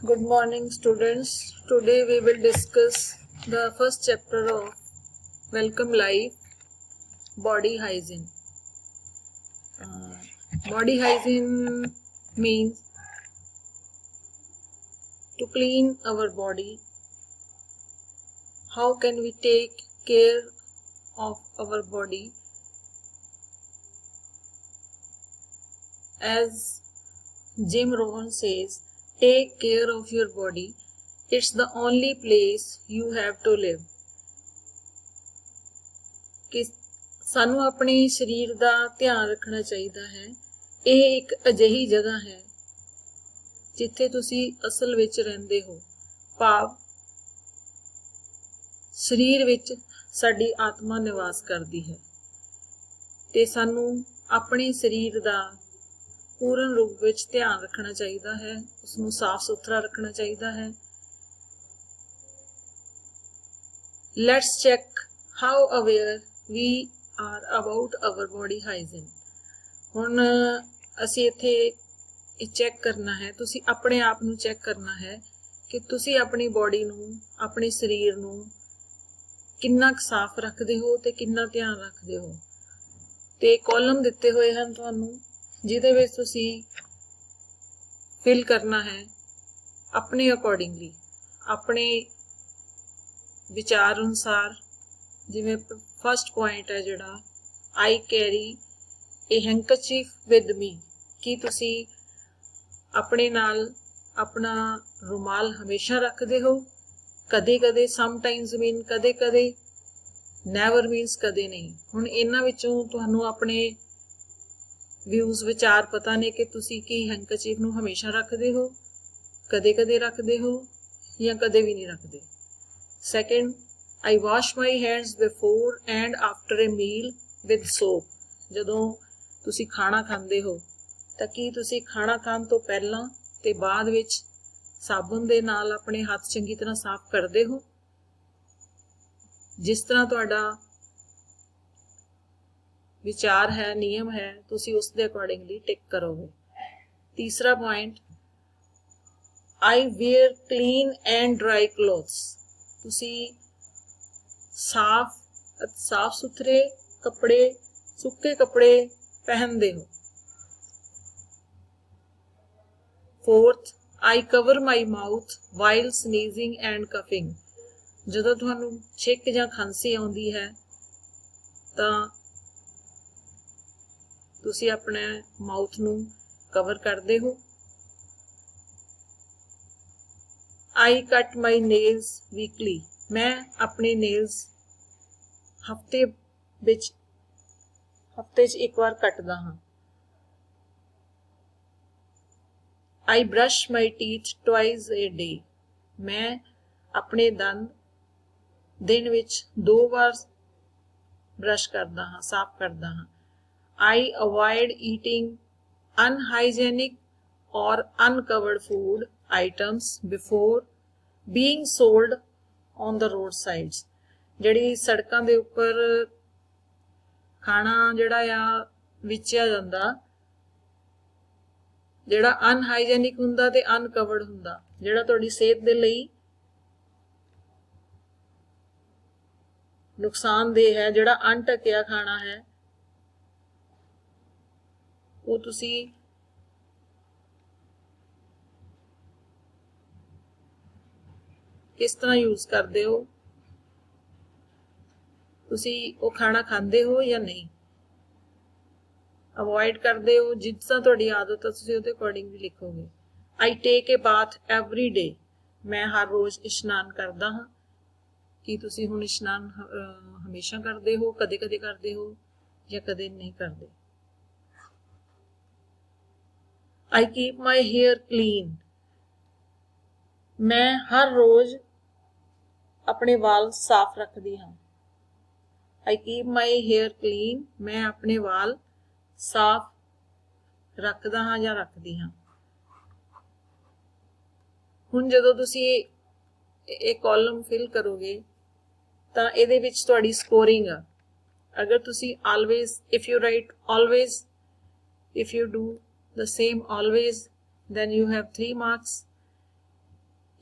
Good morning, students. Today we will discuss the first chapter of Welcome Life, Body Hygiene. Body hygiene means to clean our body. How can we take care of our body? As Jim Rohn says, take care of your body. It's the only place you have to live. ਕਿ ਸਾਨੂੰ ਆਪਣੇ ਸਰੀਰ ਦਾ ਧਿਆਨ ਰੱਖਣਾ ਚਾਹੀਦਾ ਹੈ। ਇਹ ਇੱਕ ਅਜਿਹੀ ਜਗ੍ਹਾ ਹੈ ਜਿੱਥੇ ਤੁਸੀਂ ਅਸਲ ਵਿੱਚ ਰਹਿੰਦੇ ਹੋ, ਭਾਵ ਸਰੀਰ ਵਿੱਚ ਸਾਡੀ ਆਤਮਾ ਨਿਵਾਸ ਕਰਦੀ ਹੈ ਤੇ ਸਾਨੂੰ ਆਪਣੇ ਸਰੀਰ ਦਾ ਪੂਰਨ ਰੂਪ ਵਿੱਚ ਧਿਆਨ ਰੱਖਣਾ ਚਾਹੀਦਾ ਹੈ, ਉਸ ਨੂੰ ਸਾਫ਼ ਸੁਥਰਾ ਰੱਖਣਾ ਚਾਹੀਦਾ ਹੈ। Let's check how aware we are about our body hygiene. ਹੁਣ ਅਸੀਂ ਇੱਥੇ ਚੈੱਕ ਕਰਨਾ ਹੈ, ਤੁਸੀਂ ਆਪਣੇ ਆਪ ਨੂੰ ਚੈੱਕ ਕਰਨਾ ਹੈ ਕਿ ਤੁਸੀਂ ਆਪਣੀ ਬੋਡੀ ਨੂੰ, ਆਪਣੇ ਸਰੀਰ ਨੂੰ ਕਿੰਨਾ ਕੁ ਸਾਫ਼ ਰੱਖਦੇ ਹੋ ਤੇ ਕਿੰਨਾ ਧਿਆਨ ਰੱਖਦੇ ਹੋ। ਤੇ ਕਾਲਮ ਦਿੱਤੇ ਹੋਏ ਹਨ ਤੁਹਾਨੂੰ, ਜਿਹਦੇ ਵਿੱਚ ਤੁਸੀਂ ਫਿਲ ਕਰਨਾ ਹੈ ਆਪਣੇ ਅਕੋਰਡਿੰਗਲੀ, ਆਪਣੇ ਵਿਚਾਰ ਅਨੁਸਾਰ। ਜਿਵੇਂ ਫਸਟ ਪੁਆਇੰਟ ਹੈ ਜਿਹੜਾ, ਆਈ ਕੈਰੀ ਏ ਹੈਂਕਰਚੀਫ ਵਿਦ ਮੀ, ਕਿ ਤੁਸੀਂ ਆਪਣੇ ਨਾਲ ਆਪਣਾ ਰੁਮਾਲ ਹਮੇਸ਼ਾ ਰੱਖਦੇ ਹੋ। ਕਦੇ ਕਦੇ, ਸਮਟਾਈਮਸ ਮੀਨ ਕਦੇ ਕਦੇ, ਨੈਵਰ ਮੀਨਸ ਕਦੇ ਨਹੀਂ। ਹੁਣ ਇਹਨਾਂ ਵਿੱਚੋਂ ਤੁਹਾਨੂੰ ਆਪਣੇ ਵਿਊਜ਼, ਵਿਚਾਰ ਪਤਾ ਨੇ ਕਿ ਤੁਸੀਂ ਕੀ ਹੈਂਕਰਚੀਫ ਨੂੰ ਹਮੇਸ਼ਾ ਰੱਖਦੇ ਹੋ, ਕਦੇ ਕਦੇ ਰੱਖਦੇ ਹੋ ਜਾਂ ਕਦੇ ਵੀ ਨਹੀਂ ਰੱਖਦੇ। Second, I wash my hands before and after a meal with soap. ਜਦੋਂ ਤੁਸੀਂ ਖਾਣਾ ਖਾਂਦੇ ਹੋ ਤਾਂ ਕੀ ਤੁਸੀਂ ਖਾਣਾ ਖਾਣ ਤੋਂ ਪਹਿਲਾਂ ਤੇ ਬਾਅਦ ਵਿੱਚ ਸਾਬਣ ਦੇ ਨਾਲ ਆਪਣੇ ਹੱਥ ਚੰਗੀ ਤਰ੍ਹਾਂ ਸਾਫ਼ ਕਰਦੇ ਹੋ? ਜਿਸ ਤਰ੍ਹਾਂ ਤੁਹਾਡਾ ਵਿਚਾਰ ਹੈ, ਨਿਯਮ ਹੈ, ਤੁਸੀਂ ਉਸ ਦੇ ਅਕੋਰਡਿੰਗਲੀ ਟਿਕ ਕਰੋਗੇ। ਤੀਸਰਾ point, I wear clean and dry clothes. ਤੁਸੀਂ ਸਾਫ਼ ਸੁਥਰੇ ਕੱਪੜੇ, ਸੁੱਕੇ ਕੱਪੜੇ ਪਹਿਨਦੇ ਹੋ। Fourth, I cover my mouth while sneezing and coughing. ਜਦੋਂ ਤੁਹਾਨੂੰ ਛਿੱਕ ਜਾਂ ਖਾਂਸੀ ਆਉਂਦੀ ਹੈ ਤਾਂ ਤੁਸੀਂ ਆਪਣੇ ਮਾਊਥ ਨੂੰ ਕਵਰ ਕਰਦੇ ਹੋ। I cut my nails weekly. ਮੈਂ ਆਪਣੇ ਨੇਲਸ ਹਫ਼ਤੇ 'ਚ ਇੱਕ ਵਾਰ ਕੱਟਦਾ ਹਾਂ। I brush my teeth twice a day. ਮੈਂ ਆਪਣੇ ਦੰਦ ਦਿਨ ਵਿੱਚ 2 ਵਾਰ ਬਰਸ਼ ਕਰਦਾ ਹਾਂ, ਸਾਫ਼ ਕਰਦਾ ਹਾਂ। I avoid eating unhygienic or uncovered food items before being sold on the road sides. ਜਿਹੜੀ ਸੜਕਾਂ ਦੇ ਉੱਪਰ ਖਾਣਾ ਜਿਹੜਾ ਆ ਵੇਚਿਆ ਜਾਂਦਾ, ਜਿਹੜਾ ਅਨਹਾਈਜੈਨਿਕ ਹੁੰਦਾ ਤੇ ਅਨਕਵਰਡ ਹੁੰਦਾ, ਜਿਹੜਾ ਤੁਹਾਡੀ ਸਿਹਤ ਦੇ ਲਈ ਨੁਕਸਾਨਦੇਹ ਹੈ, ਜਿਹੜਾ ਅਣਢੱਕਿਆ ਖਾਣਾ ਹੈ, ਉਹ ਤੁਸੀਂ ਕਿਸ ਤਰ੍ਹਾਂ ਯੂਜ਼ ਕਰਦੇ ਹੋ? ਤੁਸੀਂ ਉਹ ਖਾਣਾ ਖਾਂਦੇ ਹੋ ਜਾਂ ਨਹੀਂ, ਅਵੋਇਡ ਕਰਦੇ ਹੋ? ਜਿਸ ਤਰ੍ਹਾਂ ਤੁਹਾਡੀ ਆਦਤ ਹੈ ਤੁਸੀਂ ਉਹਦੇ ਅਕੋਰਡਿੰਗ ਵੀ ਲਿਖੋਗੇ। ਆਈ ਟੇਕ ਏ ਬਾਥ ਐਵਰੀ ਡੇ. ਮੈਂ ਹਰ ਰੋਜ਼ ਇਸ਼ਨਾਨ ਕਰਦਾ ਹਾਂ। ਕੀ ਤੁਸੀਂ ਹੁਣ ਇਸ਼ਨਾਨ ਹਮੇਸ਼ਾ ਕਰਦੇ ਹੋ, ਕਦੇ ਕਦੇ ਕਰਦੇ ਹੋ ਜਾਂ ਕਦੇ ਨਹੀਂ ਕਰਦੇ? I keep my hair clean. ਮੈਂ ਹਰ ਰੋਜ਼ ਆਪਣੇ ਵਾਲ ਸਾਫ਼ ਰੱਖਦੀ ਹਾਂ। I keep my hair clean. ਮੈਂ ਆਪਣੇ ਵਾਲ ਸਾਫ਼ ਰੱਖਦਾ ਹਾਂ ਜਾਂ ਰੱਖਦੀ ਹਾਂ। ਹੁਣ ਜਦੋਂ ਤੁਸੀਂ ਇਹ ਕਾਲਮ ਫਿਲ ਕਰੋਗੇ ਤਾਂ ਇਹਦੇ ਵਿੱਚ ਤੁਹਾਡੀ ਸਕੋਰਿੰਗ ਆ। ਅਗਰ ਤੁਸੀਂ always, if you write always, if you do the same always, then you have 3 marks.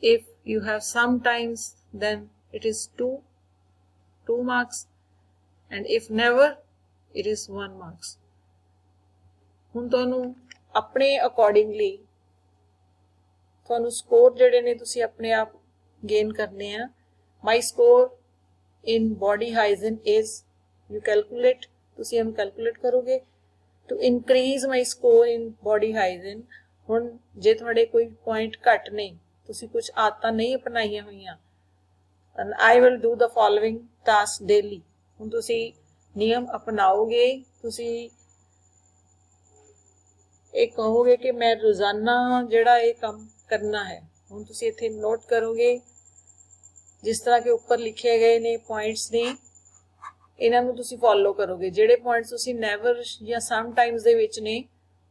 If you have sometimes, then it is 2 marks, and if never, it is 1 marks. ਹੁਣ ਤੁਹਾਨੂੰ ਆਪਣੇ ਅਕੋਰਡਿੰਗਲੀ ਤੁਹਾਨੂੰ score ਜਿਹੜੇ ਨੇ ਤੁਸੀਂ ਆਪਣੇ ਆਪ gain ਕਰਨੇ ਆ. My score in body hygiene is, you calculate, ਤੁਸੀਂ ਇਹਨੂੰ ਕੈਲਕੂਲੇਟ ਕਰੋਗੇ to increase my score in body hygiene. ਹੁਣ ਜੇ ਤੁਹਾਡੇ ਕੋਈ ਪੁਆਇੰਟ ਘੱਟ ਨੇ, ਤੁਸੀਂ ਕੁਝ ਆਦਤਾਂ ਨਹੀਂ ਅਪਣਾਈਆਂ ਹੋਈਆਂ, and I will do the following task daily. ਹੁਣ ਤੁਸੀਂ ਨਿਯਮ ਅਪਣਾਓਗੇ, ਤੁਸੀਂ ਇਹ ਕਹੋਗੇ ਕਿ ਮੈਂ ਰੋਜ਼ਾਨਾ ਜਿਹੜਾ ਇਹ ਕੰਮ ਕਰਨਾ ਹੈ. ਹੁਣ ਤੁਸੀਂ ਇੱਥੇ ਨੋਟ ਕਰੋਗੇ ਜਿਸ ਤਰ੍ਹਾਂ ਕਿ ਉੱਪਰ ਲਿਖੇ ਗਏ ਨੇ ਪੁਆਇੰਟਸ ਨੇ, ਇਹਨਾਂ ਨੂੰ ਤੁਸੀਂ ਫੋਲੋ ਕਰੋਗੇ. ਜਿਹੜੇ ਪੁਆਇੰਟਸ ਤੁਸੀਂ ਨੈਵਰ ਜਾਂ ਸਮ ਟਾਈਮਸ ਦੇ ਵਿੱਚ ਨੇ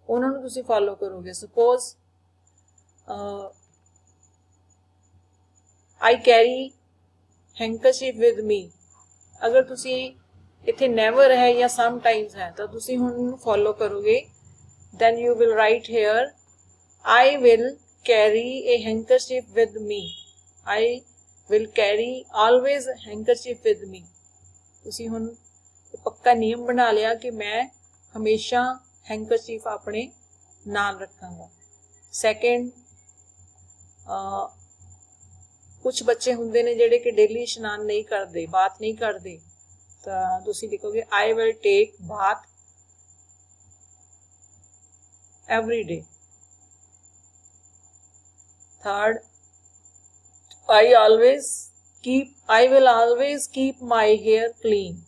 ਉਹਨਾਂ ਨੂੰ ਤੁਸੀਂ ਫੋਲੋ ਕਰੋਗੇ. Suppose I carry handkerchief with me. ਅਗਰ ਤੁਸੀਂ ਇੱਥੇ never ਹੈ ਜਾਂ sometimes ਹੈ ਤਾਂ ਤੁਸੀਂ ਹੁਣ ਇਹਨੂੰ ਫੋਲੋ ਕਰੋਗੇ. Then you will write here, I will carry a handkerchief with me. I will carry always a handkerchief with me. ਤੁਸੀਂ ਹੁਣ ਪੱਕਾ ਨਿਯਮ ਬਣਾ ਲਿਆ ਕਿ ਮੈਂ ਹਮੇਸ਼ਾ handkerchief ਆਪਣੇ ਨਾਲ ਰੱਖਾਂਗਾ. ਸੈਕਿੰਡ, ਕੁਝ ਬੱਚੇ ਹੁੰਦੇ ਨੇ ਜਿਹੜੇ ਕਿ ਡੇਲੀ ਇਸ਼ਨਾਨ ਨਹੀਂ ਕਰਦੇ, ਬਾਤ ਨਹੀਂ ਕਰਦੇ, ਤਾਂ ਤੁਸੀਂ ਲਿਖੋਗੇ I will take bath every day. Third, I will always keep my hair clean.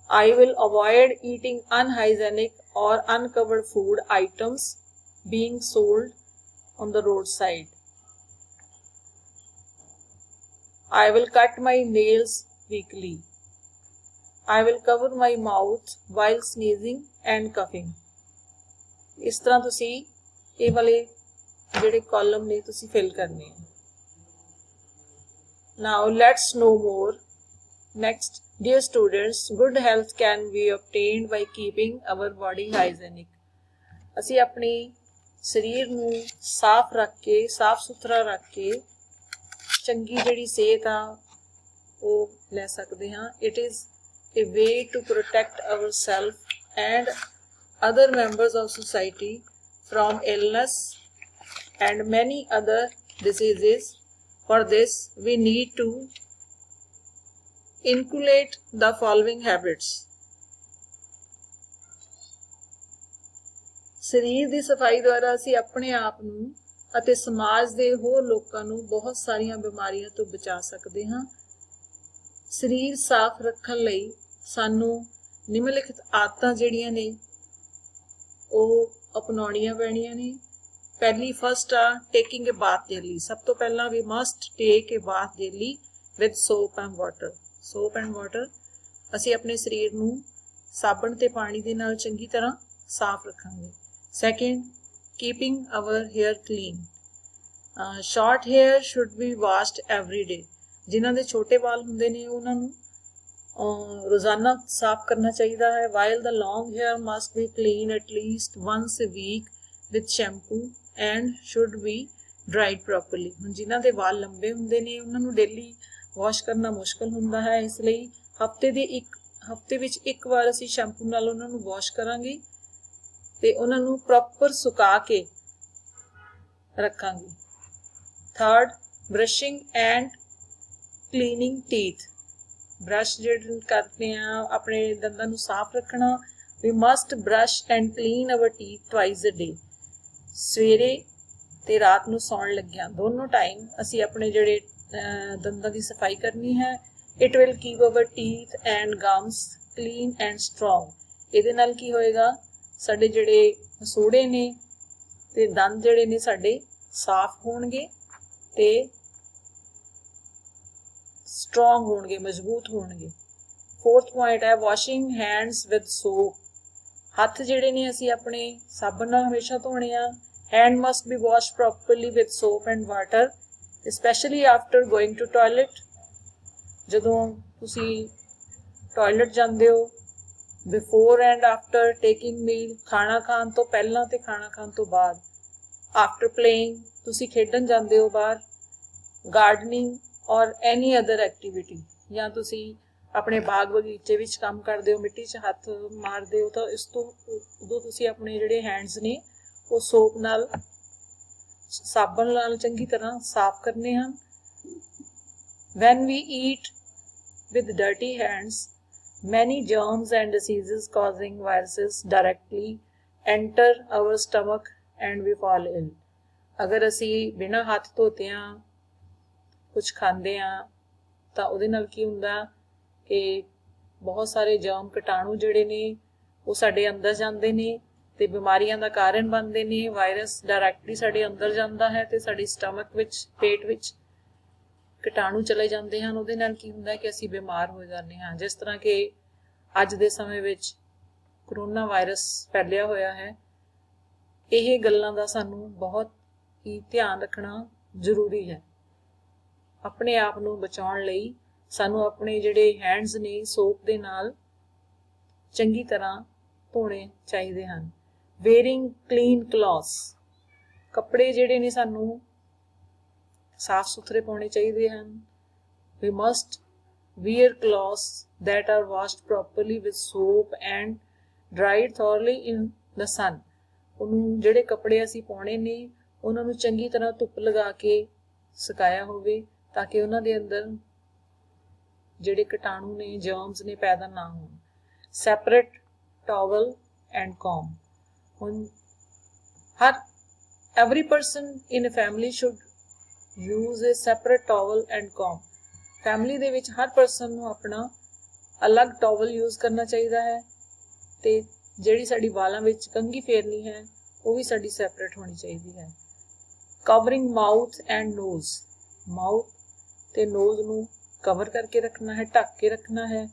I will avoid eating unhygienic or uncovered food items being sold on the roadside. I will cut my nails weekly. I will cover my mouth while sneezing and coughing. ਇਸ ਤਰ੍ਹਾਂ ਤੁਸੀਂ ਇਹ ਵਾਲੇ ਜਿਹੜੇ column ਨੇ ਤੁਸੀਂ fill ਕਰਨੇ ਆ. Now let's know more. Next, dear students, good health can be obtained by keeping our body hygienic. ਅਸੀਂ ਆਪਣੀ ਸਰੀਰ ਨੂੰ ਸਾਫ਼ ਰੱਖ ਕੇ, ਸਾਫ਼ ਸੁਥਰਾ ਰੱਖ ਕੇ ਚੰਗੀ ਜਿਹੜੀ ਸਿਹਤ ਆ ਉਹ ਲੈ ਸਕਦੇ ਹਾਂ. It is a way to protect ourselves and other members of society from illness and many other diseases. For this, we need to inculcate the following habits. ਸਰੀਰ ਦੀ ਸਫਾਈ ਦੁਆਰਾ ਅਸੀਂ ਆਪਣੇ ਆਪ ਨੂੰ ਅਤੇ ਸਮਾਜ ਦੇ ਹੋਰ ਲੋਕਾਂ ਨੂੰ ਬਹੁਤ ਸਾਰੀਆਂ ਬਿਮਾਰੀਆਂ ਤੋਂ ਬਚਾ ਸਕਦੇ ਹਾਂ. ਸਰੀਰ ਸਾਫ਼ ਰੱਖਣ ਲਈ ਸਾਨੂੰ ਨਿਮਨਲਿਖਤ ਆਦਤਾਂ ਜਿਹੜੀਆਂ ਨੇ ਉਹ ਅਪਣਾਉਣੀਆਂ ਪੈਣੀਆਂ ਨੇ. ਪਹਿਲੀ ਫਸਟ ਆ ਟੇਕਿੰਗ ਅ ਬਾਥ ਡੇਲੀ. ਸਭ ਤੋਂ ਪਹਿਲਾਂ we must take a bath daily with soap and water. Soap and water ਅਸੀਂ ਆਪਣੇ ਸਰੀਰ ਨੂੰ ਸਾਬਣ ਤੇ ਪਾਣੀ ਦੇ ਨਾਲ ਚੰਗੀ ਤਰ੍ਹਾਂ ਸਾਫ਼ ਰੱਖਾਂਗੇ. Second, keeping our hair clean. Short hair should be washed every day. ਜਿਨ੍ਹਾਂ ਦੇ ਛੋਟੇ ਵਾਲ ਹੁੰਦੇ ਨੇ ਉਹਨਾਂ ਨੂੰ ਰੋਜ਼ਾਨਾ ਸਾਫ਼ ਕਰਨਾ ਚਾਹੀਦਾ ਹੈ. While the long hair must be cleaned at least once a week with shampoo and should be dried properly. ਹੁਣ ਜਿਨ੍ਹਾਂ ਦੇ ਵਾਲ ਲੰਬੇ ਹੁੰਦੇ ਨੇ ਉਹਨਾਂ ਨੂੰ ਡੇਲੀ ਵਾਸ਼ ਕਰਨਾ ਮੁਸ਼ਕਲ ਹੁੰਦਾ ਹੈ, ਇਸ ਲਈ ਹਫਤੇ ਵਿੱਚ ਇੱਕ ਵਾਰ ਅਸੀਂ ਸ਼ੈਂਪੂ ਨਾਲ ਉਹਨਾਂ ਨੂੰ ਵਾਸ਼ ਕਰਾਂਗੇ ਤੇ ਉਹਨਾਂ ਨੂੰ ਪ੍ਰੋਪਰ ਸੁਕਾ ਕੇ ਰੱਖਾਂਗੇ. Third, brushing and cleaning teeth. Brush ਜਿਹੜੇ ਕਰਦੇ ਆ ਆਪਣੇ ਦੰਦਾਂ ਨੂੰ ਸਾਫ਼ ਰੱਖਣਾ. We must brush and clean our teeth twice a day. ਸਵੇਰੇ ਤੇ ਰਾਤ ਨੂੰ ਸੌਣ ਲੱਗਿਆਂ ਦੋਨੋਂ ਟਾਈਮ ਅਸੀਂ ਆਪਣੇ ਜਿਹੜੇ ਦੰਦਾਂ ਦੀ ਸਫਾਈ ਕਰਨੀ ਹੈ. It will keep our teeth and gums clean and strong. ਇਹਦੇ ਨਾਲ ਕੀ ਹੋਏਗਾ, ਸਾਡੇ ਜਿਹੜੇ ਮਸੂੜੇ ਨੇ ਤੇ ਦੰਦ ਜਿਹੜੇ ਨੇ ਸਾਡੇ ਸਾਫ਼ ਹੋਣਗੇ ਤੇ ਸਟਰੋਂਗ ਹੋਣਗੇ, ਮਜ਼ਬੂਤ ਹੋਣਗੇ. ਫੋਰਥ ਪੁਆਇੰਟ ਹੈ ਵਾਸ਼ਿੰਗ ਹੈਂਡਸ ਵਿਦ ਸੋਪ. ਹੱਥ ਜਿਹੜੇ ਨੇ ਅਸੀਂ ਆਪਣੇ ਸਾਬਣ ਨਾਲ ਹਮੇਸ਼ਾ ਧੋਣੇ ਆ. Hand must be wash properly with soap and water, specially after going to toilet. ਜਦੋਂ ਤੁਸੀਂ ਟਾਇਲਟ ਜਾਂਦੇ ਹੋ, before and after taking meal, ਖਾਣਾ ਖਾਣ ਤੋਂ ਪਹਿਲਾਂ ਤੇ ਖਾਣਾ ਖਾਣ ਤੋਂ ਬਾਅਦ आफ्टर प्लेइंग तुसी खेडन जाते हो बाहर, गार्डनिंग और एनी अदर एक्टिविटी, या तुसी अपने बाग बगीचे विच काम करते हो, मिट्टी च हथ मारते हो, तो इस तो उदों तुसी अपने जिहड़े हैंड्स ने वो सोप नाल साबन नाल चंगी तरह साफ करने हैं। When we eat with dirty hands, many germs and diseases causing viruses directly enter our stomach and we fall ill. अगर असी बिना हथ धोतिया कुछ खाते हैं तो उहदे नाल की हुंदा कि बहुत सारे जर्म कीटाणु जिहड़े ने वो साडे अंदर जांदे ने ते बीमारियां दा कारण बनते ने। वायरस डायरैक्टली साडे अंदर जांदा है ते साडी स्टमक विच, पेट विच कीटाणु चले जाते हैं। उहदे नाल की हुंदा कि असी बीमार हो जाते हैं। जिस तरह के अज दे समय विच करोना वायरस फैलिया होया है, यह गल्लां दा सानू बहुत ही ध्यान रखना जरूरी है। अपने आप नू बचाउण लई सानू अपने जिहड़े हैंड्स ने सोप दे नाल चंगी तरह धोने चाहिए हैं। वेयरिंग क्लीन क्लॉथ्स, कपड़े जिहड़े ने सानू साफ सुथरे पाने चाहिए हैं। We must wear clothes that are washed properly with soap and dried thoroughly in the sun. ਉਹਨੂੰ ਜਿਹੜੇ ਕੱਪੜੇ ਅਸੀਂ ਪਾਉਣੇ ਨੇ ਉਹਨਾਂ ਨੂੰ ਚੰਗੀ ਤਰ੍ਹਾਂ ਧੁੱਪ ਲਗਾ ਕੇ ਸੁਕਾਇਆ ਹੋਵੇ ਤਾਂ ਕਿ ਉਹਨਾਂ ਦੇ ਅੰਦਰ ਜਿਹੜੇ ਕੀਟਾਣੂ ਨੇ, ਜਰਮਸ ਨੇ ਪੈਦਾ ਨਾ ਹੋਣ। ਸੈਪਰੇਟ ਟਾਵਲ ਐਂਡ ਕੌਮ, ਹੁਣ every person in a family should use a separate towel and comb. Family दे विच हर परसन नूं अपना अलग टॉवल यूज़ करना चाहिए है ते जिहड़ी साडी वालां विच कंघी फेरनी है वो भी साडी सैपरेट होनी चाहिए है। Covering mouth and nose, mouth ते नोज़ नूं कवर करके रखना है, ढक के रखना है।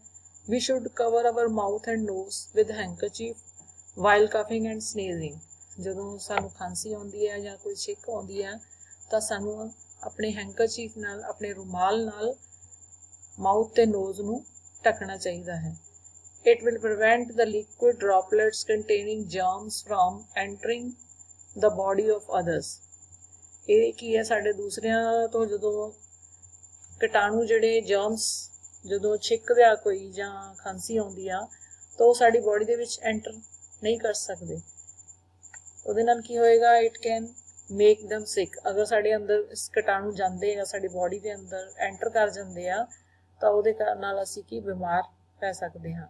We should cover our mouth and nose with handkerchief while coughing and sneezing. जदों सानू खांसी आउंदी है या कोई छिक आउंदी है तो सानू अपने हैंकरचीफ नाल, अपने रुमाल नाल माउथ ते नोज़ नूं ढकना चाहिए है। It will prevent the liquid droplets containing germs from entering the body of others. ये की है साडे दूसरियां तो जदों कीटाणु जिहड़े जर्म्स जदों छिकदे आ कोई जां खांसी आउंदी आ तो साडी बॉडी दे विच एंटर नहीं कर सकदे। ਉਹਦੇ ਨਾਲ ਕੀ ਹੋਏਗਾ, it can make them sick। अगर साडे अंदर इस कीटाणु जांदे या साडी बॉडी दे अंदर एंटर कर जांदे आ तो ਉਹਦੇ ਨਾਲ ਅਸੀਂ ਕੀ ਬਿਮਾਰ ਪੈ ਸਕਦੇ ਹਾਂ।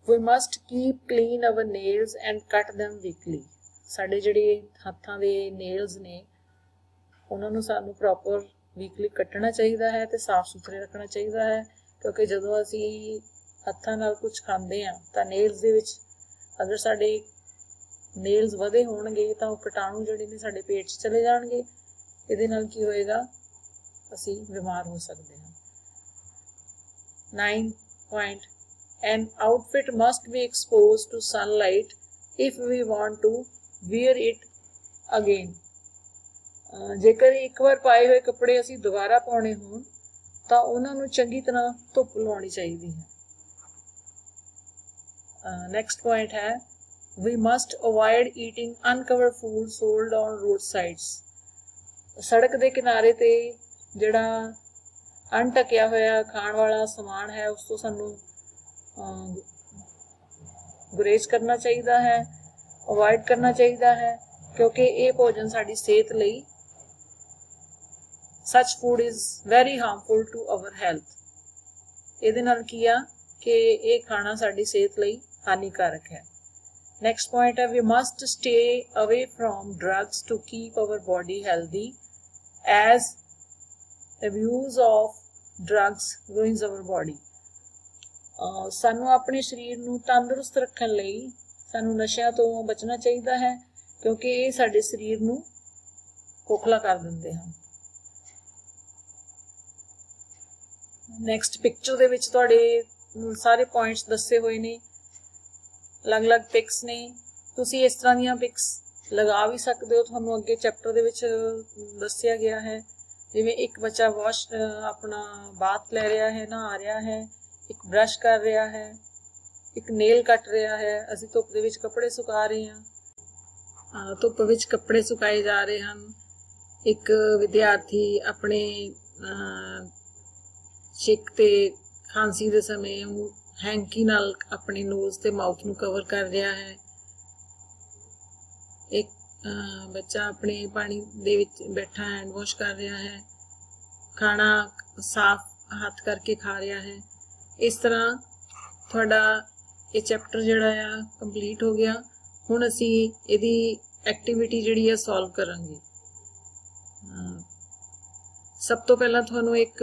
We must keep clean our nails and cut them weekly। ਸਾਡੇ ਜਿਹੜੇ ਹੱਥਾਂ ਦੇ ਨੇਲਸ ਨੇ ਉਹਨਾਂ ਨੂੰ ਸਾਨੂੰ ਪ੍ਰੋਪਰ ਵੀਕਲੀ ਕੱਟਣਾ ਚਾਹੀਦਾ ਹੈ ਤੇ ਸਾਫ਼ ਸੁਥਰੇ ਰੱਖਣਾ ਚਾਹੀਦਾ ਹੈ, ਕਿਉਂਕਿ ਜਦੋਂ ਅਸੀਂ ਹੱਥਾਂ ਨਾਲ ਕੁਝ ਖਾਂਦੇ ਹਾਂ ਤਾਂ ਨੇਲਸ ਦੇ ਵਿੱਚ ਅਗਰ ਸਾਡੇ ਨੇਲਸ ਵਧੇ ਹੋਣਗੇ ਤਾਂ ਉਹ ਕੀਟਾਣੂ ਜਿਹੜੇ ਨੇ ਸਾਡੇ ਪੇਟ 'ਚ ਚਲੇ ਜਾਣਗੇ। ਇਹਦੇ ਨਾਲ ਕੀ ਹੋਏਗਾ, ਅਸੀਂ ਬਿਮਾਰ ਹੋ ਸਕਦੇ ਹਾਂ। 9 point, an outfit must be exposed to sunlight if we want to wear it again। ਜੇਕਰ ਇੱਕ ਵਾਰ ਪਾਏ ਹੋਏ ਕੱਪੜੇ ਅਸੀਂ ਦੁਬਾਰਾ ਪਾਉਣੇ ਹੋਣ ਤਾਂ ਉਹਨਾਂ ਨੂੰ ਚੰਗੀ ਤਰ੍ਹਾਂ ਧੁੱਪ ਲਾਉਣੀ ਚਾਹੀਦੀ ਹੈ। ਨੈਕਸਟ ਪੁਆਇੰਟ ਹੈ, we must avoid eating uncovered food sold on roadsides। ਸੜਕ ਦੇ ਕਿਨਾਰੇ ਤੇ ਜਿਹੜਾ ਅਣਢਕਿਆ ਹੋਇਆ ਖਾਣ ਵਾਲਾ ਸਮਾਨ ਹੈ ਉਸ ਤੋਂ ਸਾਨੂੰ ਗੁਰੇਜ਼ ਕਰਨਾ ਚਾਹੀਦਾ ਹੈ, ਅਵੋਇਡ ਕਰਨਾ ਚਾਹੀਦਾ ਹੈ, ਕਿਉਂਕਿ ਇਹ ਭੋਜਨ ਸਾਡੀ ਸਿਹਤ ਲਈ such food is very harmful to our health। ਇਹਦੇ ਨਾਲ ਕੀ ਆ ਕਿ ਇਹ ਖਾਣਾ ਸਾਡੀ ਸਿਹਤ ਲਈ ਹਾਨੀਕਾਰਕ ਹੈ। Next point है, we must stay away from drugs to keep our body healthy as abuse of drugs ruins our body। ਸਾਨੂੰ ਆਪਣੇ ਸਰੀਰ ਨੂੰ ਤੰਦਰੁਸਤ ਰੱਖਣ ਲਈ ਸਾਨੂੰ ਨਸ਼ਿਆਂ ਤੋਂ ਬਚਣਾ ਚਾਹੀਦਾ ਹੈ, ਕਿਉਂਕਿ ਇਹ ਸਾਡੇ ਸਰੀਰ ਨੂੰ ਖੋਖਲਾ ਕਰ ਦਿੰਦੇ ਹਨ। ਨੈਕਸਟ ਪਿਕਚਰ ਦੇ ਵਿੱਚ ਤੁਹਾਡੇ ਸਾਰੇ ਪੁਆਇੰਟਸ ਦੱਸੇ ਹੋਏ ਨੇ, ਅਲੱਗ-ਅਲੱਗ ਪਿਕਸ ਨੇ। ਤੁਸੀਂ ਇਸ ਤਰ੍ਹਾਂ ਦੀਆਂ ਪਿਕਸ ਲਗਾ ਵੀ ਸਕਦੇ ਹੋ, ਤੁਹਾਨੂੰ ਅੱਗੇ ਚੈਪਟਰ ਦੇ ਵਿੱਚ ਦੱਸਿਆ ਗਿਆ ਹੈ। ਜਿਵੇਂ ਇੱਕ ਬੱਚਾ ਵਾਸ਼ ਆਪਣਾ ਬਾਥ ਲੈ ਰਿਹਾ ਹੈ, ਨਹਾ ਰਿਹਾ ਹੈ, ਇੱਕ ਬ੍ਰਸ਼ ਕਰ ਰਿਹਾ ਹੈ, ਇੱਕ ਨੇਲ ਕੱਟ ਰਿਹਾ ਹੈ, ਅਸੀਂ ਧੁੱਪ ਦੇ ਵਿੱਚ ਕੱਪੜੇ ਸੁਕਾ ਰਹੇ ਹਾਂ। ਧੁੱਪ ਵਿੱਚ ਕੱਪੜੇ ਸੁਕਾਏ ਜਾ ਰਹੇ ਹਨ। ਇੱਕ ਵਿਦਿਆਰਥੀ ਆਪਣੇ ਛਿੱਕ ਤੇ ਖਾਂਸੀ ਦੇ ਸਮੇਂ ਉਹ ਹੈਂਕੀ ਨਾਲ ਆਪਣੇ ਨੋਜ਼ ਤੇ ਮਾਊਥ ਨੂੰ ਕਵਰ ਕਰ ਰਿਹਾ ਹੈ। ਇੱਕ ਬੱਚਾ ਆਪਣੇ ਪਾਣੀ ਦੇ ਵਿੱਚ ਬੈਠਾ ਹੈਂਡ ਵਾਸ਼ ਕਰ ਰਿਹਾ ਹੈ। ਖਾਣਾ ਸਾਫ਼ ਹੱਥ ਕਰਕੇ ਖਾ ਰਿਹਾ ਹੈ। ਇਸ ਤਰ੍ਹਾਂ ਤੁਹਾਡਾ ਇਹ ਚੈਪਟਰ ਜਿਹੜਾ ਆ ਕੰਪਲੀਟ ਹੋ ਗਿਆ। ਹੁਣ ਅਸੀਂ ਇਹਦੀ ਐਕਟੀਵਿਟੀ ਜਿਹੜੀ ਆ ਸੋਲਵ ਕਰਾਂਗੇ। ਸਭ ਤੋਂ ਪਹਿਲਾਂ ਤੁਹਾਨੂੰ ਇੱਕ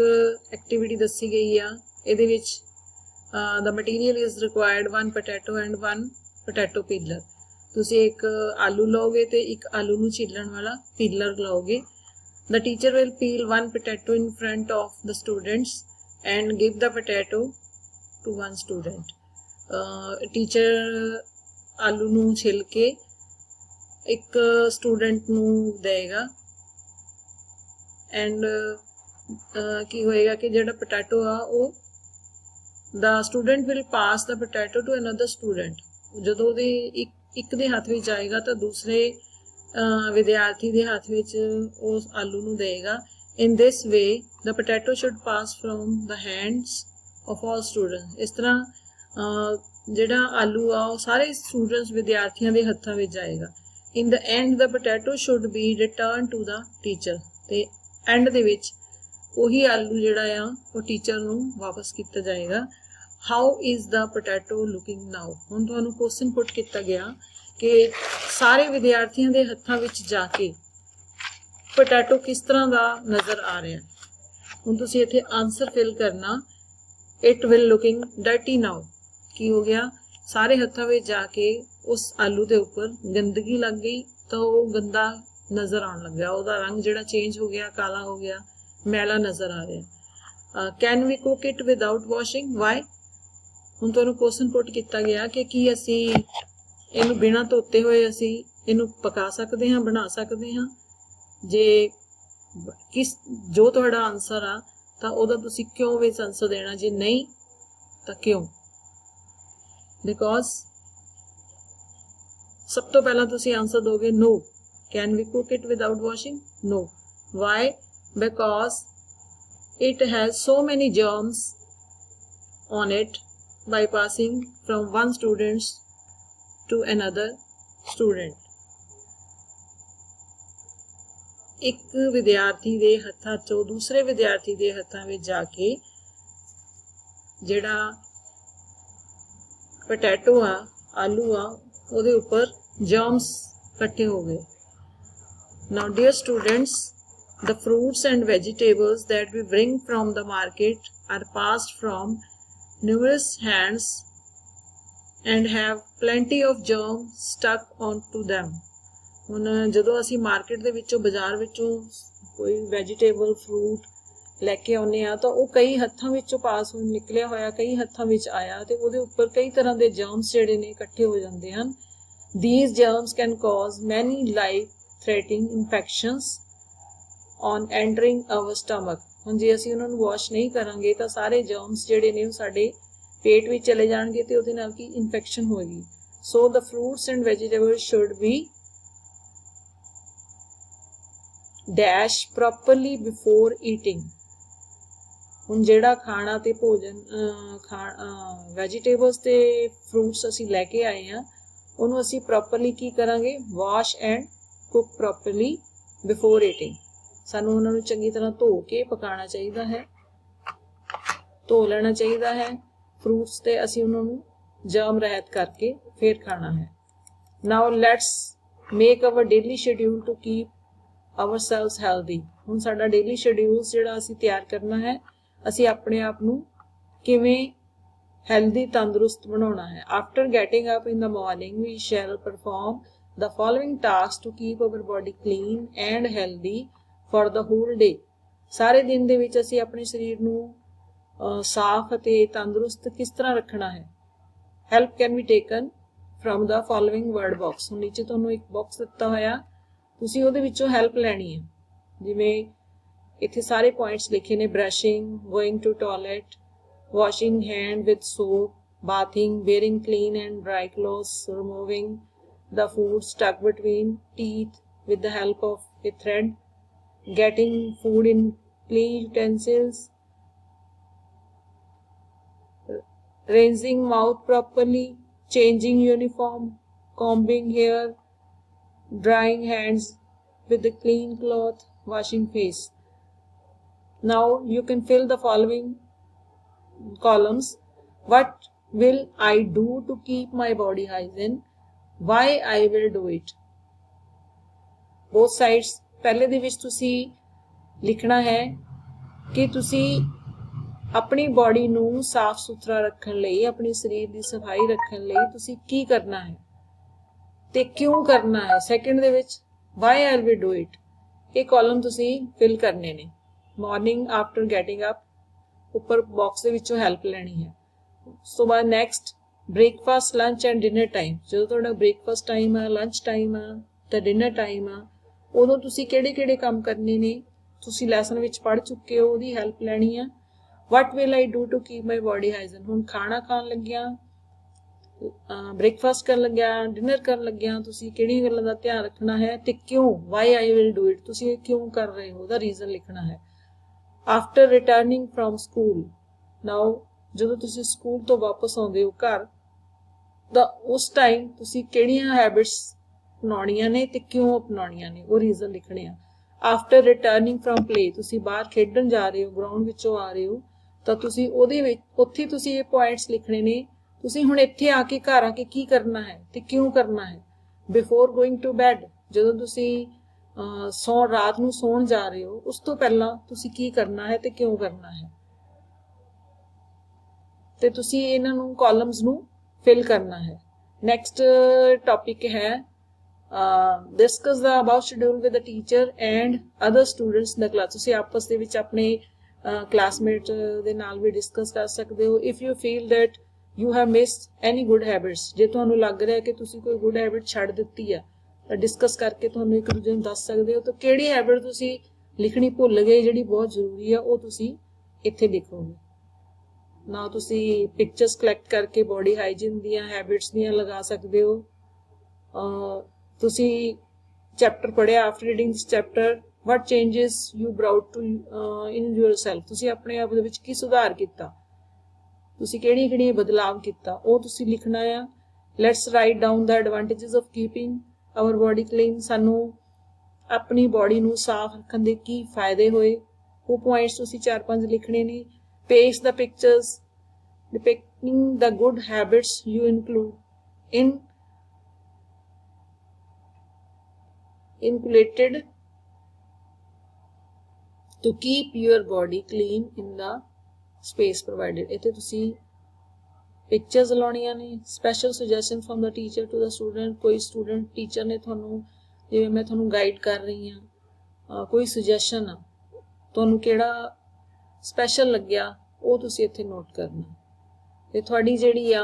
ਐਕਟੀਵਿਟੀ ਦੱਸੀ ਗਈ ਆ। ਇਹਦੇ ਵਿੱਚ the material is required 1 potato and 1 potato peeler। ਤੁਸੀਂ ਇੱਕ ਆਲੂ ਲਓਗੇ ਤੇ ਇੱਕ ਆਲੂ ਨੂੰ ਛਿੱਲਣ ਵਾਲਾ ਪੀਲਰ ਲਓਗੇ। The teacher will peel 1 potato in front of the students and give the potato to 1 student। teacher ਆਲੂ ਨੂੰ ਛਿੱਲ ਕੇ ਇੱਕ ਸਟੂਡੈਂਟ ਨੂੰ ਦੇਗਾ ਐਂਡ ਕੀ ਹੋਏਗਾ ਕਿ ਜਿਹੜਾ ਪੋਟੈਟੋ ਆ ਉਹ the student will pass the potato to another student। ਜਦੋਂ ਉਹਦੇ ਇੱਕ ਦੇ ਹੱਥ ਵਿੱਚ ਆਏਗਾ ਤਾਂ ਦੂਸਰੇ ਵਿਦਿਆਰਥੀ ਦੇ ਹੱਥ ਵਿੱਚ ਉਸ ਆਲੂ ਨੂੰ ਦੇਗਾ। in this way the potato should pass from the hands of all students। ਇਸ ਤਰ੍ਹਾਂ ਜਿਹੜਾ ਆਲੂ ਆ ਉਹ ਸਾਰੇ ਸਟੂਡੈਂਟਸ ਵਿਦਿਆਰਥੀਆਂ ਦੇ ਹੱਥਾਂ ਵਿੱਚ ਜਾਏਗਾ। in the end the potato should be returned to the teacher। ਤੇ ਐਂਡ ਦੇ ਵਿੱਚ ਉਹੀ ਆਲੂ ਜਿਹੜਾ ਆ ਉਹ ਟੀਚਰ ਨੂੰ ਵਾਪਸ ਕੀਤਾ ਜਾਏਗਾ। how is the potato looking now। ਹੁਣ ਤੁਹਾਨੂੰ ਕੁਐਸਚਨ ਪੁੱਟ ਕੀਤਾ ਗਿਆ ਕਿ ਸਾਰੇ ਵਿਦਿਆਰਥੀਆਂ ਦੇ ਹੱਥਾਂ ਵਿੱਚ ਜਾ ਕੇ ਪੋਟੈਟੋ ਕਿਸ ਤਰ੍ਹਾਂ ਦਾ ਨਜ਼ਰ ਆ ਰਿਹਾ। ਹੁਣ ਤੁਸੀਂ ਇੱਥੇ ਆਨਸਰ ਫਿਲ ਕਰਨਾ। it will looking dirty now। ਕੀ ਹੋ ਗਿਆ? ਸਾਰੇ ਹੱਥਾਂ ਵਿੱਚ ਜਾ ਕੇ ਉਸ ਆਲੂ ਦੇ ਉੱਪਰ ਗੰਦਗੀ ਲੱਗ ਗਈ ਤਾਂ ਉਹ ਗੰਦਾ ਨਜ਼ਰ ਆਉਣ ਲੱਗਾ। ਉਹਦਾ ਰੰਗ ਜਿਹੜਾ ਚੇਂਜ ਹੋ ਗਿਆ, ਕਾਲਾ ਹੋ ਗਿਆ, ਮੈਲਾ ਨਜ਼ਰ ਆ ਰਿਹਾ। can we cook it without washing? why। ਹੁਣ ਤੁਹਾਨੂੰ ਕੁਐਸਚਨ ਪੁੱਟ ਕੀਤਾ ਗਿਆ ਕਿ ਕੀ ਅਸੀਂ ਇਹਨੂੰ ਬਿਨਾਂ ਧੋਤੇ ਹੋਏ ਅਸੀਂ ਇਹਨੂੰ ਪਕਾ ਸਕਦੇ ਹਾਂ, ਬਣਾ ਸਕਦੇ ਹਾਂ। ਜੇ ਜੋ ਤੁਹਾਡਾ ਆਨਸਰ ਆ ਤਾਂ ਉਹਦਾ ਤੁਸੀਂ ਕਿਉਂ ਵਿੱਚ ਆਨਸਰ ਦੇਣਾ, ਜੇ ਨਹੀਂ ਤਾਂ ਕਿਉਂ। ਬਿਕੋਜ਼ ਸਭ ਤੋਂ ਪਹਿਲਾਂ ਤੁਸੀਂ ਆਨਸਰ ਦੋਗੇ no। can we cook it without washing? no। why? because it has so many germs on it by passing from one student to another student। ਇੱਕ ਵਿਦਿਆਰਥੀ ਦੇ ਹੱਥਾਂ ਚੋਂ ਦੂਸਰੇ ਵਿਦਿਆਰਥੀ ਦੇ ਹੱਥਾਂ ਵਿੱਚ ਜਾ ਕੇ ਜਿਹੜਾ ਪੋਟੈਟੋ ਆ, ਆਲੂ ਆ, ਉਹਦੇ ਉੱਪਰ ਜਰਮਸ ਇਕੱਠੇ ਹੋ ਗਏ। now dear students, the fruits and vegetables that we bring from the market are passed from numerous hands and have plenty of germ stuck onto them। ਹੁਣ ਜਦੋਂ ਅਸੀਂ ਮਾਰਕੀਟ ਦੇ ਵਿੱਚੋਂ, ਬਾਜ਼ਾਰ ਵਿੱਚੋਂ ਕੋਈ ਵੈਜੀਟੇਬਲ ਫਰੂਟ ਲੈ ਕੇ ਆਉਂਦੇ ਆ ਤਾਂ ਉਹ ਕਈ ਹੱਥਾਂ ਵਿੱਚੋਂ ਪਾਸ ਹੋ ਨਿਕਲਿਆ ਹੋਇਆ, ਕਈ ਹੱਥਾਂ ਵਿੱਚ ਆਇਆ ਤੇ ਉਹਦੇ ਉੱਪਰ ਕਈ ਤਰ੍ਹਾਂ ਦੇ ਜਰਮਸ ਜਿਹੜੇ ਨੇ ਇਕੱਠੇ ਹੋ ਜਾਂਦੇ ਹਨ। these germs can cause many life threatening infections on entering our stomach। ਹੁਣ ਜੇ ਅਸੀਂ ਉਹਨਾਂ ਨੂੰ ਵਾਸ਼ ਨਹੀਂ ਕਰਾਂਗੇ ਤਾਂ ਸਾਰੇ ਜਰਮਸ ਜਿਹੜੇ ਨੇ ਉਹ ਸਾਡੇ ਪੇਟ ਵਿੱਚ ਚਲੇ ਜਾਣਗੇ ਤੇ ਉਹਦੇ ਨਾਲ ਕੀ ਇਨਫੈਕਸ਼ਨ ਹੋਏਗੀ। so the fruits and vegetables should be dash properly before eating। ਹੁਣ ਜਿਹੜਾ ਖਾਣਾ ਤੇ ਭੋਜਨ ਵੈਜੀਟੇਬਲਸ ਤੇ ਫਰੂਟਸ ਅਸੀਂ ਲੈ ਕੇ ਆਏ ਆ ਉਹਨੂੰ ਅਸੀਂ ਪ੍ਰੋਪਰਲੀ ਕੀ ਕਰਾਂਗੇ? Wash and cook properly before eating. ਸਾਨੂੰ ਉਹਨਾਂ ਨੂੰ ਚੰਗੀ ਤਰ੍ਹਾਂ ਧੋ ਕੇ ਪਕਾਉਣਾ ਚਾਹੀਦਾ ਹੈ, ਧੋ ਲੈਣਾ ਚਾਹੀਦਾ ਹੈ ਫਰੂਟਸ ਤੇ ਅਸੀਂ ਉਹਨਾਂ ਨੂੰ ਜਰਮ ਰਹਿਤ ਕਰਕੇ ਫਿਰ ਖਾਣਾ ਹੈ। Now let's make our daily schedule to keep ourselves healthy. ਹੁਣ ਸਾਡਾ ਡੇਲੀ ਸ਼ਡਿਊਲ ਜਿਹੜਾ ਅਸੀਂ ਤਿਆਰ ਕਰਨਾ ਹੈ, ਅਸੀਂ ਆਪਣੇ ਆਪ ਨੂੰ ਕਿਵੇਂ ਹੈਲਦੀ, ਤੰਦਰੁਸਤ ਬਣਾਉਣਾ ਹੈ। After getting up in the morning we shall perform the following tasks to keep our body clean and healthy for the whole day। ਸਾਰੇ ਦਿਨ ਦੇ ਵਿੱਚ ਅਸੀਂ ਆਪਣੇ ਸਰੀਰ ਨੂੰ ਸਾਫ਼ ਅਤੇ ਤੰਦਰੁਸਤ ਕਿਸ ਤਰ੍ਹਾਂ ਰੱਖਣਾ ਹੈ। help can be taken from the following word box। ਹੁਣ ਨੀਚੇ ਤੁਹਾਨੂੰ ਇੱਕ ਬਾਕਸ ਦਿੱਤਾ ਹੋਇਆ, ਤੁਸੀਂ ਉਹਦੇ ਵਿੱਚੋਂ ਹੈਲਪ ਲੈਣੀ ਹੈ। ਜਿਵੇਂ ਇੱਥੇ ਸਾਰੇ ਪੁਆਇੰਟਸ ਲਿਖੇ ਨੇ, brushing, going to toilet, washing hand with soap, bathing, wearing clean and dry clothes, removing the food stuck between teeth with the help of a thread, getting food in clean utensils, rinsing mouth properly, changing uniform, combing hair, drying hands with a clean cloth, washing face. Now you can fill the following columns. What will I do to keep my body hygiene? Why I will do it? Both sides. पहले ਦੇ ਵਿੱਚ ਤੁਸੀਂ ਲਿਖਣਾ ਹੈ ਕਿ ਤੁਸੀਂ ਆਪਣੀ body ਨੂੰ ਸਾਫ਼ ਸੁਥਰਾ ਰੱਖਣ ਲਈ, ਆਪਣੀ ਸਰੀਰ ਦੀ ਸਫਾਈ ਰੱਖਣ ਲਈ ਤੁਸੀਂ ਕੀ ਕਰਨਾ ਹੈ ਤੇ ਕਿਉਂ ਕਰਨਾ ਹੈ। ਸੈਕਿੰਡ ਦੇ ਵਿੱਚ why I will do it, ਇਹ ਕਾਲਮ ਤੁਸੀਂ ਫਿਲ ਕਰਨੇ ਨੇ। ਮਾਰਨਿੰਗ ਆਫਟਰ ਗੈਟਿੰਗ ਅਪ, ਉੱਪਰ ਬਾਕਸ ਦੇ ਵਿੱਚੋਂ ਹੈਲਪ ਲੈਣੀ ਹੈ। ਉਸ ਤੋਂ ਬਾਅਦ next breakfast, lunch and dinner time. ਜਦੋਂ ਤੁਹਾਡਾ ਬ੍ਰੇਕਫਾਸਟ ਟਾਈਮ ਆ, ਲੰਚ ਟਾਈਮ ਆ ਤੇ ਡਿਨਰ ਟਾਈਮ ਆ, ਉਦੋਂ ਤੁਸੀਂ ਕਿਹੜੇ ਕਿਹੜੇ ਕੰਮ ਕਰਨੇ ਨੇ ਤੁਸੀਂ ਲੈਸਨ ਵਿੱਚ ਪੜ੍ਹ ਚੁੱਕੇ ਹੋ, ਉਹਦੀ ਹੈਲਪ ਲੈਣੀ ਆ। what will I do to keep my body hygiene? ਹੁਣ ਖਾਣਾ ਖਾਣ ਲੱਗਿਆ, ਬ੍ਰੇਕਫਾਸਟ ਕਰਨ ਲੱਗਿਆ, ਡਿਨਰ ਕਰਨ ਲੱਗਿਆ, ਤੁਸੀਂ ਕਿਹੜੀ ਗੱਲਾਂ ਦਾ ਧਿਆਨ ਰੱਖਣਾ ਹੈ ਤੇ ਕਿਉਂ, why I will do it, ਤੁਸੀਂ ਇਹ ਕਿਉਂ ਕਰ ਰਹੇ ਹੋ, ਉਹਦਾ ਰੀਜ਼ਨ ਲਿਖਣਾ ਹੈ। ਆਫਟਰ ਰਿਟਰਨਿੰਗ ਫਰੋਮ ਸਕੂਲ, ਨਾਓ ਜਦੋਂ ਤੁਸੀਂ ਸਕੂਲ ਤੋਂ ਵਾਪਸ ਆਉਂਦੇ ਹੋ ਘਰ ਤਾਂ ਉਸ ਟਾਈਮ ਤੁਸੀਂ ਕਿਹੜੀਆਂ ਹੈਬਿਟਸ ਅਪਣਾਉਣੀਆਂ ਨੇ ਤੇ ਕਿਉਂ ਅਪਣਾਉਣੀਆਂ ਨੇ, ਉਹ ਰੀਜ਼ਨ ਲਿਖਣੇ ਆ। ਆਫਟਰ ਰਿਟਰਨਿੰਗ ਫਰੋਮ ਪਲੇ, ਤੁਸੀਂ ਬਾਹਰ ਖੇਡਣ ਜਾ ਰਹੇ ਹੋ, ਗਰਾਊਂਡ ਵਿੱਚੋਂ ਆ ਰਹੇ ਹੋ ਤਾਂ ਤੁਸੀਂ ਉਹਦੇ ਵਿੱਚ ਉੱਥੇ ਤੁਸੀਂ ਇਹ ਪੁਆਇੰਟਸ ਲਿਖਣੇ ਨੇ। ਤੁਸੀਂ ਹੁਣ ਇੱਥੇ ਆ ਕੇ ਘਰ ਆ ਕੇ ਕੀ ਕਰਨਾ ਹੈ ਤੇ ਕਿਉਂ ਕਰਨਾ ਹੈ। ਬਿਫੋਰ ਗੋਇੰਗ ਟੂ ਬੈਡ, ਜਦੋਂ ਤੁਸੀਂ ਰਾਤ ਨੂੰ ਸੌਣ ਜਾ ਰਹੇ ਹੋ ਉਸ ਤੋਂ ਪਹਿਲਾਂ ਤੁਸੀਂ ਕੀ ਕਰਨਾ ਹੈ ਤੇ ਕਿਉਂ ਕਰਨਾ ਹੈ, ਤੇ ਤੁਸੀਂ ਇਹਨਾਂ ਨੂੰ ਕਾਲਮਸ ਨੂੰ ਫਿਲ ਕਰਨਾ ਹੈ। ਨੈਕਸਟ ਟੌਪਿਕ ਹੈ discuss the about schedule with the teacher and other students in the class। ਤੁਸੀਂ ਆਪਸ ਦੇ ਵਿੱਚ ਆਪਣੇ ਕਲਾਸਮੇਟ ਦੇ ਨਾਲ ਵੀ ਡਿਸਕਸ ਕਰ ਸਕਦੇ ਹੋ। if you feel that you have missed any good habits, ਜੇ ਤੁਹਾਨੂੰ ਲੱਗ ਰਿਹਾ ਕਿ ਤੁਸੀਂ ਕੋਈ ਗੁੱਡ ਹੈਬਿਟ ਛੱਡ ਦਿੱਤੀ ਆ ਤਾਂ ਡਿਸਕਸ ਕਰਕੇ ਤੁਹਾਨੂੰ ਇੱਕ ਦੂਜੇ ਨੂੰ ਦੱਸ ਸਕਦੇ ਹੋ। ਤਾਂ ਕਿਹੜੀ ਹੈਬਿਟ ਤੁਸੀਂ ਲਿਖਣੀ ਭੁੱਲ ਗਏ ਜਿਹੜੀ ਬਹੁਤ ਜ਼ਰੂਰੀ ਆ, ਉਹ ਤੁਸੀਂ ਇੱਥੇ ਲਿਖੋਗੇ। ਨਾ ਤੁਸੀਂ ਪਿਕਚਰਸ ਕਲੈਕਟ ਕਰਕੇ ਬੋਡੀ ਹਾਈਜੀਨ ਦੀਆਂ ਹੈਬਿਟਸ ਦੀਆਂ ਲਗਾ ਸਕਦੇ ਹੋ। ਤੁਸੀਂ ਚੈਪਟਰ ਪੜ੍ਹਿਆ, after reading this chapter what changes you brought to in yourself, ਤੁਸੀਂ ਆਪਣੇ ਆਪ ਦੇ ਵਿੱਚ ਕੀ ਸੁਧਾਰ ਕੀਤਾ, ਤੁਸੀਂ ਕਿਹੜੀਆਂ ਬਦਲਾਵ ਕੀਤਾ, ਉਹ ਤੁਸੀਂ ਲਿਖਣਾ ਆ। Let's right down the advantages of keeping our body clean, ਸਾਨੂੰ ਆਪਣੀ ਬੋਡੀ ਨੂੰ ਸਾਫ਼ ਰੱਖਣ ਦੇ ਕੀ ਫਾਇਦੇ ਹੋਏ, ਉਹ ਪੁਆਇੰਟਸ ਤੁਸੀਂ 4-5 ਲਿਖਣੇ ਨੇ। paste the pictures depicting the good habits you included to keep your body clean in the space provided। ਇੱਥੇ ਤੁਸੀਂ ਪਿਕਚਰਸ ਲਾਉਣੀਆਂ ਨੇ। Special suggestion from the teacher to the student, ਕੋਈ ਸਟੂਡੈਂਟ ਟੀਚਰ ਨੇ ਤੁਹਾਨੂੰ, ਜਿਵੇਂ ਮੈਂ ਤੁਹਾਨੂੰ ਗਾਈਡ ਕਰ ਰਹੀ ਹਾਂ, ਕੋਈ ਸੁਜੈਸ਼ਨ ਆ ਤੁਹਾਨੂੰ ਕਿਹੜਾ ਸਪੈਸ਼ਲ ਲੱਗਿਆ ਉਹ ਤੁਸੀਂ ਇੱਥੇ ਨੋਟ ਕਰਨਾ। ਤੇ ਤੁਹਾਡੀ ਜਿਹੜੀ ਆ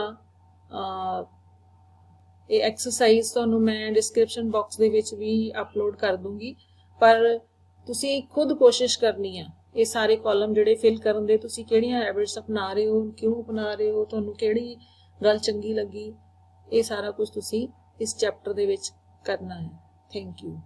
ਇਹ ਐਕਸਰਸਾਈਜ਼ ਤੁਹਾਨੂੰ ਮੈਂ ਡਿਸਕ੍ਰਿਪਸ਼ਨ ਬਾਕਸ ਦੇ ਵਿੱਚ ਵੀ ਅਪਲੋਡ ਕਰ ਦੂੰਗੀ, ਪਰ ਤੁਸੀਂ ਖੁਦ ਕੋਸ਼ਿਸ਼ ਕਰਨੀ ਆ ਇਹ ਸਾਰੇ ਕਾਲਮ ਜਿਹੜੇ ਫਿਲ ਕਰਨ ਦੇ, ਤੁਸੀਂ ਕਿਹੜੀਆਂ ਹੈਬਿਟਸ ਅਪਣਾ ਰਹੇ ਹੋ, ਕਿਉਂ ਅਪਣਾ ਰਹੇ ਹੋ, ਤੁਹਾਨੂੰ ਕਿਹੜੀ ਗੱਲ ਚੰਗੀ ਲੱਗੀ, ਇਹ ਸਾਰਾ ਕੁਝ ਤੁਸੀਂ ਇਸ ਚੈਪਟਰ ਦੇ ਵਿੱਚ ਕਰਨਾ ਹੈ। Thank you.